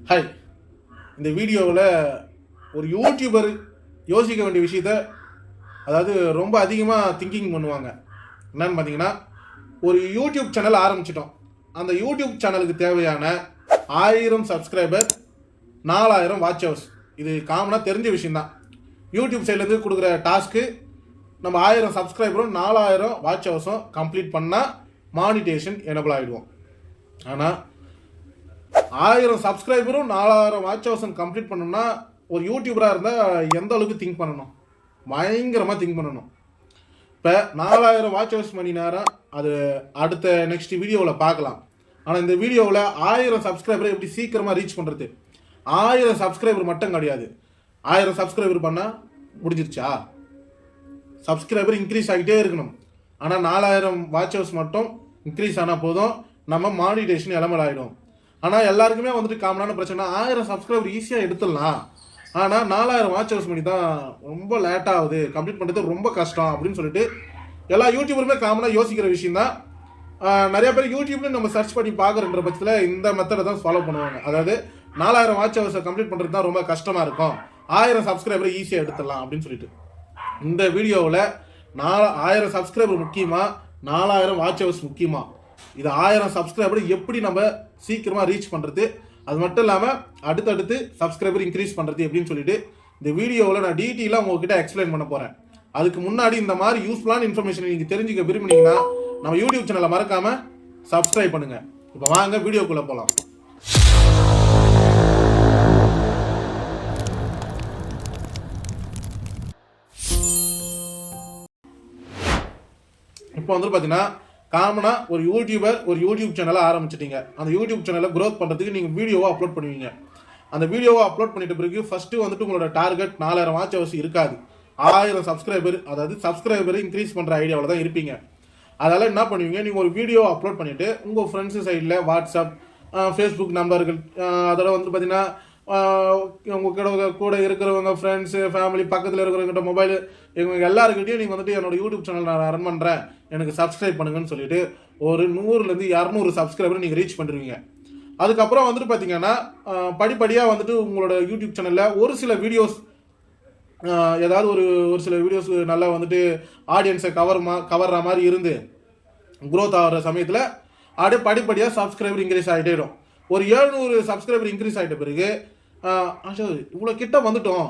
Hi. இந்த வீடியோவில் ஒரு யூடியூபர் யோசிக்க வேண்டிய விஷயத்த, அதாவது ரொம்ப அதிகமாக திங்கிங் பண்ணுவாங்க. என்னன்னு பார்த்தீங்கன்னா, ஒரு யூடியூப் சேனல் ஆரம்பிச்சிட்டோம். அந்த யூடியூப் சேனலுக்கு தேவையான 1000 சப்ஸ்கிரைபர், 4000 வாட்ச் ஹவர்ஸ். இது காமனாக தெரிஞ்ச விஷயம்தான். யூடியூப் சைட்லேருந்து கொடுக்குற டாஸ்க்கு, நம்ம 1000 சப்ஸ்கிரைபரும் 4000 வாட்ச் ஹவர்ஸும் கம்ப்ளீட் பண்ணால் மானிட்டேஷன் எனபிள் ஆகிடுவோம். ஆனால் 1000 சப்ஸ்கிரைபரும் 4000 வாட்ச் ஹவர்ஸும் கம்ப்ளீட் பண்ணணும்னா ஒரு யூடியூபராக இருந்தால் எந்த அளவுக்கு திங்க் பண்ணணும்? பயங்கரமாக திங்க் பண்ணணும். இப்போ 4000 வாட்ச் ஹவர்ஸ் மணி நேரம் அது அடுத்த நெக்ஸ்ட் வீடியோவில் பார்க்கலாம். ஆனால் இந்த வீடியோவில் 1000 சப்ஸ்கிரைபரை எப்படி சீக்கிரமாக ரீச் பண்ணுறது? 1000 சப்ஸ்கிரைபர் மட்டும் கிடையாது. 1000 சப்ஸ்கிரைபர் பண்ணால் முடிஞ்சிருச்சா? சப்ஸ்கிரைபர் இன்க்ரீஸ் ஆகிட்டே இருக்கணும். ஆனால் 4000 வாட்ச் ஹவர்ஸ் மட்டும் இன்க்ரீஸ் ஆனால் போதும், நம்ம மானிட்டேஷன் எலமெண்ட் ஆகிடும். ஆனால் எல்லாருக்குமே வந்துட்டு காமனான பிரச்சனை, 1000 சப்ஸ்கிரைபர் ஈஸியாக எடுத்துடலாம், ஆனால் 4000 வாட்ச் ஹவர்ஸ் பண்ணி தான் ரொம்ப லேட் ஆகுது, கம்ப்ளீட் பண்ணுறது ரொம்ப கஷ்டம் அப்படின்னு சொல்லிட்டு எல்லா யூடியூபருமே காமனாக யோசிக்கிற விஷயம் தான். நிறைய பேர் யூடியூப்லேயும் நம்ம சர்ச் பண்ணி பார்க்குறன்ற பட்சத்தில் இந்த மெத்தடை தான் ஃபாலோ பண்ணுவாங்க. அதாவது 4000 வாட்ச் ஹவர்ஸை கம்ப்ளீட் பண்ணுறது தான் ரொம்ப கஷ்டமாக இருக்கும், 1000 சப்ஸ்கிரைபரை ஈஸியாக எடுத்துடலாம் அப்படின்னு சொல்லிட்டு. இந்த வீடியோவில் 1000 சப்ஸ்கிரைபர் முக்கியமா, 4000 வாட்ச் ஹவர்ஸ் முக்கியமா, இது 1000 சப்ஸ்கிரைபர் எப்படி நம்ம சீக்கிரமாக ரீச் பண்ணுறது, அது மட்டும் இல்லாமல் அடுத்தடுத்து சப்ஸ்கிரைபர் இன்க்ரீஸ் பண்ணுறது எப்படின்னு சொல்லிட்டு இந்த வீடியோவில் நான் டீட்டெயிலாக உங்ககிட்ட எக்ஸ்பிளைன் பண்ண போகிறேன். அதுக்கு முன்னாடி இந்த மாதிரி யூஸ்ஃபுல்லான இன்ஃபர்மேஷன் நீங்கள் தெரிஞ்சுக்க விரும்புனீங்கன்னா நம்ம யூடியூப் சேனலை மறக்காமல் சப்ஸ்கிரைப் பண்ணுங்கள். இப்போ வாங்க வீடியோக்குள்ளே போகலாம். இப்போ வந்து பார்த்தீங்கன்னா, காமனாக ஒரு யூடியூப் சேனலை ஆரம்பிச்சிட்டீங்க. அந்த யூடியூப் சேனலை க்ரோத் பண்ணுறதுக்கு நீங்கள் வீடியோவை அப்லோட் பண்ணுவீங்க. அந்த வீடியோவை அப்லோட் பண்ணிட்ட பிறகு ஃபஸ்ட்டு வந்துட்டு உங்களோட டார்கெட் 4000 வாட்ச் ஹவர்ஸ் இருக்காது, 1000 சப்ஸ்கிரைபர், அதாவது சப்ஸ்கிரைபரை இன்க்ரீஸ் பண்ணுற ஐடியாவில் தான் இருப்பீங்க. அதனால் என்ன பண்ணுவீங்க, நீங்கள் ஒரு வீடியோ அப்லோட் பண்ணிவிட்டு உங்கள் ஃப்ரெண்ட்ஸு சைடில் வாட்ஸ்அப், ஃபேஸ்புக் நம்பர்கள், அதோட வந்து பார்த்தீங்கன்னா உங்கள் கூட இருக்கிறவங்க ஃப்ரெண்ட்ஸு, ஃபேமிலி, பக்கத்தில் இருக்கிறவங்ககிட்ட மொபைல், இவங்க எல்லாருக்கிட்டையும் நீங்கள் வந்துட்டு என்னோடய யூடியூப் சேனல் நான் ரன் பண்ணுறேன், எனக்கு சப்ஸ்கிரைப் பண்ணுங்கன்னு சொல்லிட்டு ஒரு 100லேருந்து 200 சப்ஸ்கிரைபர் நீங்கள் ரீச் பண்ணுறீங்க. அதுக்கப்புறம் வந்துட்டு பார்த்தீங்கன்னா படிப்படியாக வந்துட்டு உங்களோட யூடியூப் சேனலில் ஒரு சில வீடியோஸ், ஏதாவது ஒரு சில வீடியோஸ் நல்லா வந்துட்டு ஆடியன்ஸை கவர்ற மாதிரி இருந்து க்ரோத் ஆகிற சமயத்தில் அப்படியே படிப்படியாக சப்ஸ்கிரைபர் இன்க்ரீஸ் ஆகிட்டேடும். ஒரு 700 சப்ஸ்கிரைபர் இன்க்ரீஸ் ஆகிட்ட பிறகு இவ்வளோ கிட்ட வந்துட்டோம்,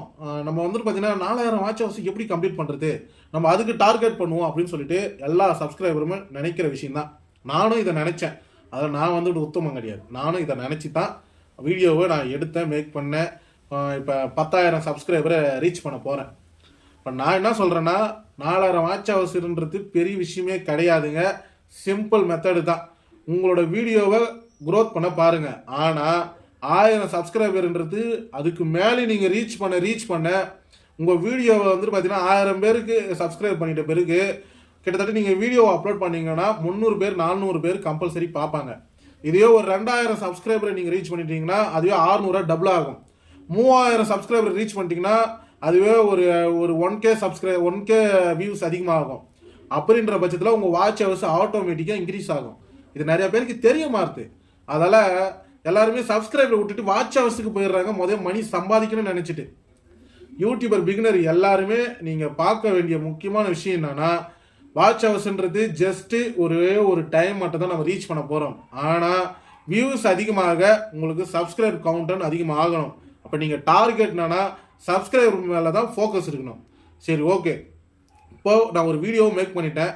நம்ம வந்துட்டு பார்த்தீங்கன்னா 4000 வாட்ச் ஹவர்ஸ் எப்படி கம்ப்ளீட் பண்ணுறது, நம்ம அதுக்கு டார்கெட் பண்ணுவோம் அப்படின்னு சொல்லிட்டு எல்லா சப்ஸ்கிரைபருமே நினைக்கிற விஷயந்தான். நானும் இதை நினச்சேன். அதில் நான் வந்துட்டு உத்தமம் கிடையாது. நானும் இதை நினச்சி தான் வீடியோவை நான் எடுத்தேன், மேக் பண்ணேன். இப்போ 10,000 சப்ஸ்கிரைபரை ரீச் பண்ண போகிறேன். இப்போ நான் என்ன சொல்கிறேன்னா, 4000 வாட்ச் ஹவர்ஸ்ன்றது பெரிய விஷயமே கிடையாதுங்க. சிம்பிள் மெத்தடு தான். உங்களோட வீடியோவை க்ரோத் பண்ண பாருங்கள். ஆனால் 1000 சப்ஸ்கிரைபர்ன்றது அதுக்கு மேலே நீங்கள் ரீச் பண்ண உங்கள் வீடியோவை வந்துட்டு பார்த்தீங்கன்னா 1000 பேருக்கு சப்ஸ்கிரைப் பண்ணிட்ட பிறகு கிட்டத்தட்ட நீங்கள் வீடியோவை அப்லோட் பண்ணிங்கன்னா 300 பேர் 400 பேர் கம்பல்சரி பார்ப்பாங்க. இதே ஒரு 2000 சப்ஸ்கிரைபரை நீங்கள் ரீச் பண்ணிட்டீங்கன்னா அதுவே 600 டபுள் ஆகும். 3000 சப்ஸ்கிரைபர் ரீச் பண்ணிட்டீங்கன்னா அதுவே ஒரு 1K வியூஸ் அதிகமாகும். அப்படின்ற பட்சத்தில் உங்கள் வாட்ச் ஹவர்ஸ் ஆட்டோமேட்டிக்காக இன்க்ரீஸ் ஆகும். இது நிறைய பேருக்கு தெரிய மாறுது. அதால் எல்லாருமே சப்ஸ்கிரைபரை விட்டுட்டு வாட்ச் ஹவர்ஸுக்கு போயிடுறாங்க, முதல் மணி சம்பாதிக்கணும்னு நினச்சிட்டு. யூடியூபர் பிகினர் எல்லாருமே நீங்கள் பார்க்க வேண்டிய முக்கியமான விஷயம் என்னன்னா, வாட்ச் ஹவர்ஸ்ன்றது ஜஸ்ட்டு ஒரு டைம் மட்டும் தான் நம்ம ரீச் பண்ண போகிறோம். ஆனால் வியூஸ் அதிகமாக உங்களுக்கு சப்ஸ்கிரைப் கவுண்டன் அதிகமாகணும். அப்போ நீங்கள் டார்கெட் என்னன்னா சப்ஸ்கிரைபர் மேலே தான் ஃபோக்கஸ் இருக்கணும். சரி, ஓகே, இப்போது நான் ஒரு வீடியோ மேக் பண்ணிட்டேன்,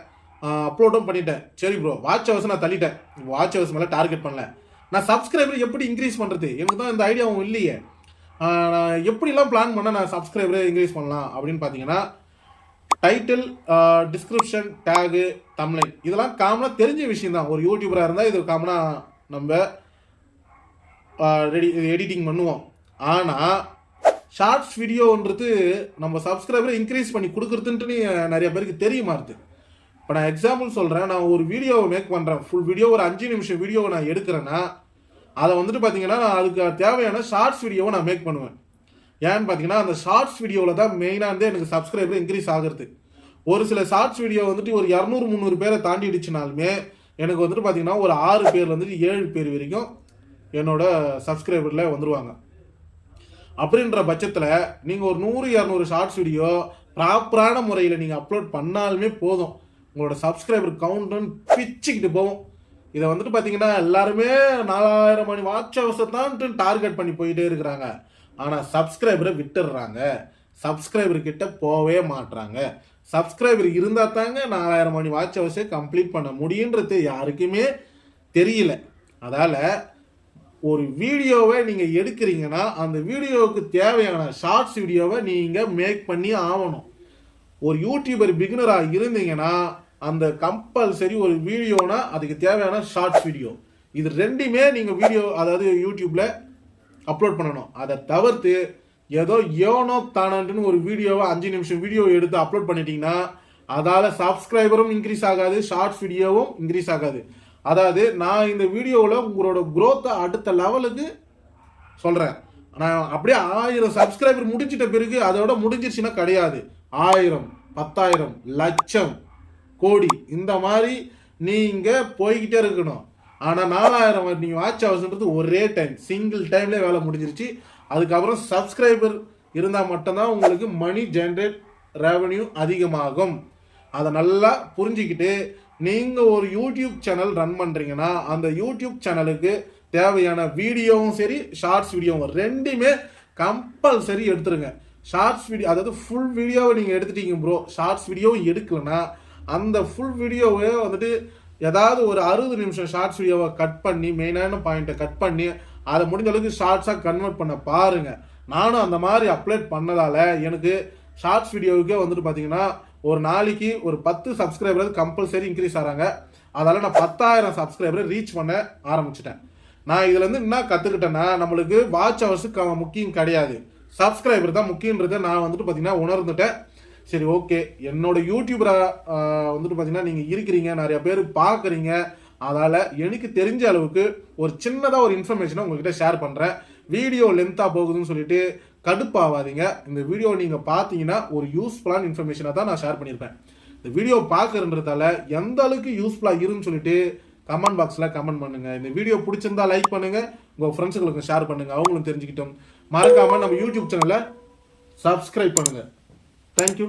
அப்லோடும் பண்ணிட்டேன். சரி ப்ரோ, வாட்ச் ஹவர்ஸ் நான் தள்ளிட்டேன், வாட்ச் ஹவர்ஸ் மேலே டார்கெட் பண்ணல, நான் சப்ஸ்கிரைபர் எப்படி இன்க்ரீஸ் பண்ணுறது? எனக்கு தான் இந்த ஐடியாவும் இல்லையே. நான் எப்படிலாம் பிளான் பண்ணால் நான் சப்ஸ்கிரைபரை இன்க்ரீஸ் பண்ணலாம் அப்படின்னு பார்த்தீங்கன்னா, டைட்டில், டிஸ்கிரிப்ஷன், டேகு, தம்ப்நெயில், இதெல்லாம் காமனாக தெரிஞ்ச விஷயம் தான். ஒரு யூடியூபராக இருந்தால் இது காமனாக நம்ம எடிட்டிங் பண்ணுவோம். ஆனால் ஷார்ட்ஸ் வீடியோன்றது நம்ம சப்ஸ்கிரைபரை இன்க்ரீஸ் பண்ணி கொடுக்குறதுன்ட்டு நிறைய பேருக்கு தெரிய மாறுது. இப்போ நான் எக்ஸாம்பிள் சொல்கிறேன். நான் ஒரு வீடியோவை மேக் பண்ணுறேன், ஃபுல் வீடியோ, ஒரு 5 நிமிஷம் வீடியோவை நான் எடுக்கிறேன்னா அதை வந்துட்டு பார்த்தீங்கன்னா நான் அதுக்கு தேவையான ஷார்ட்ஸ் வீடியோவை நான் மேக் பண்ணுவேன். ஏன்னு பார்த்தீங்கன்னா அந்த ஷார்ட்ஸ் வீடியோவில் தான் மெயினாக எனக்கு சப்ஸ்கிரைபர் இன்க்ரீஸ் ஆகிறது. ஒரு சில ஷார்ட்ஸ் வீடியோ வந்துட்டு ஒரு 200-300 பேரை தாண்டிடுச்சுனாலுமே எனக்கு வந்துட்டு பார்த்தீங்கன்னா ஒரு 6 பேர் வந்துட்டு 7 பேர் வரைக்கும் என்னோட சப்ஸ்கிரைபரில் வந்துடுவாங்க. அப்படின்ற பட்சத்தில் நீங்கள் ஒரு 100-200 ஷார்ட்ஸ் வீடியோ ப்ராப்பரான முறையில் நீங்கள் அப்லோட் பண்ணாலுமே போதும், உங்களோட சப்ஸ்கிரைபர் கவுண்ட்டுன்னு பிச்சுக்கிட்டு போகும். இதை வந்துட்டு பார்த்தீங்கன்னா எல்லாருமே 4000 மணி வாட்ச் ஹவர்ஸை தான் டார்கெட் பண்ணி போயிட்டே இருக்கிறாங்க. ஆனால் சப்ஸ்கிரைபரை விட்டுடுறாங்க, சப்ஸ்கிரைபர் கிட்ட போவே மாட்டுறாங்க. சப்ஸ்கிரைபர் இருந்தால் தாங்க 4000 மணி வாட்ச் ஹவர்ஸை கம்ப்ளீட் பண்ண முடியுன்றது யாருக்குமே தெரியல. அதால் ஒரு வீடியோவை நீங்கள் எடுக்கிறீங்கன்னா அந்த வீடியோவுக்கு தேவையான ஷார்ட்ஸ் வீடியோவை நீங்கள் மேக் பண்ணி ஆகணும். ஒரு யூடியூபர் பிகினராக இருந்தீங்கன்னா அந்த கம்பல்சரி ஒரு வீடியோனா அதுக்கு தேவையான ஷார்ட்ஸ் வீடியோ, இது ரெண்டுமே நீங்கள் வீடியோ அதாவது யூடியூப்பில் அப்லோட் பண்ணணும். அதை தவிர்த்து ஏனோ தானன்ட்டுன்னு ஒரு வீடியோவை 5 நிமிஷம் வீடியோ எடுத்து அப்லோட் பண்ணிட்டீங்கன்னா அதால் சப்ஸ்கிரைபரும் இன்க்ரீஸ் ஆகாது, ஷார்ட்ஸ் வீடியோவும் இன்க்ரீஸ் ஆகாது. அதாவது நான் இந்த வீடியோவில் உங்களோட குரோத்தை அடுத்த லெவலுக்கு சொல்கிறேன். நான் அப்படியே 1000 சப்ஸ்கிரைபர் முடிச்சிட்ட பிறகு அதோட முடிஞ்சிருச்சுன்னா கிடையாது. 1000, 10,000, லட்சம், கோடி இந்த மாதிரி நீங்கள் போய்கிட்டே இருக்கணும். ஆனால் 4000 நீங்கள் வாட்ச் ஹவர்ஸ்ன்றது ஒரே டைம் சிங்கிள் டைம்லேயே வேலை முடிஞ்சிருச்சு. அதுக்கப்புறம் சப்ஸ்கிரைபர் இருந்தால் மட்டும்தான் உங்களுக்கு மணி ஜென்ரேட் ரெவன்யூ அதிகமாகும். அதை நல்லா புரிஞ்சுக்கிட்டு நீங்கள் ஒரு யூடியூப் சேனல் ரன் பண்ணுறீங்கன்னா அந்த யூடியூப் சேனலுக்கு தேவையான வீடியோவும் சரி ஷார்ட்ஸ் வீடியோவும் ரெண்டுமே கம்பல்சரி எடுத்துருங்க. ஷார்ட்ஸ் வீடியோ அதாவது ஃபுல் வீடியோவை நீங்கள் எடுத்துட்டீங்க ப்ரோ, ஷார்ட்ஸ் வீடியோவும் எடுக்கலைன்னா அந்த ஃபுல் வீடியோவை வந்துட்டு ஏதாவது ஒரு 60 நிமிஷம் ஷார்ட்ஸ் வீடியோவை கட் பண்ணி மெயினான பாயிண்ட்டை கட் பண்ணி அதை முடிஞ்ச அளவுக்கு ஷார்ட்ஸாக கன்வெர்ட் பண்ண பாருங்கள். நானும் அந்த மாதிரி அப்லோட் பண்ணதால் எனக்கு ஷார்ட்ஸ் வீடியோவுக்கே வந்துட்டு பார்த்தீங்கன்னா ஒரு நாளைக்கு ஒரு 10 சப்ஸ்கிரைபர் கம்பல்சரி இன்க்ரீஸ் ஆகிறாங்க. அதால் நான் 10,000 சப்ஸ்கிரைபரை ரீச் பண்ண ஆரம்பிச்சிட்டேன். நான் இதுலேருந்து என்ன கற்றுக்கிட்டேன்னா நம்மளுக்கு வாட்ச் ஹவர்ஸுக்கு முக்கியம் கிடையாது, சப்ஸ்கிரைபர் தான் முக்கியன்றதை நான் வந்துட்டு பார்த்தீங்கன்னா உணர்ந்துட்டேன். சரி ஓகே, என்னோட யூடியூபரை வந்துட்டு பார்த்தீங்கன்னா நீங்கள் இருக்கிறீங்க, நிறைய பேர் பார்க்குறீங்க, அதால் எனக்கு தெரிஞ்ச அளவுக்கு ஒரு சின்னதாக ஒரு இன்ஃபர்மேஷனை உங்கள்கிட்ட ஷேர் பண்ணுறேன். வீடியோ லென்த்தாக போகுதுன்னு சொல்லிட்டு கடுப்பாகாதீங்க. இந்த வீடியோ நீங்கள் பார்த்தீங்கன்னா ஒரு யூஸ்ஃபுல்லான இன்ஃபர்மேஷனாக தான் நான் ஷேர் பண்ணியிருப்பேன். இந்த வீடியோ பார்க்குறன்றதால எந்த அளவுக்கு யூஸ்ஃபுல்லாக இருன்னு சொல்லிட்டு கமெண்ட் பாக்ஸில் கமெண்ட் பண்ணுங்கள். இந்த வீடியோ பிடிச்சிருந்தா லைக் பண்ணுங்கள், உங்கள் ஃப்ரெண்ட்ஸுங்களுக்கு ஷேர் பண்ணுங்கள், அவங்களும் தெரிஞ்சுக்கிட்டோம். மறக்காமல் நம்ம யூடியூப் சேனலை சப்ஸ்கிரைப் பண்ணுங்கள். தேங்க்யூ.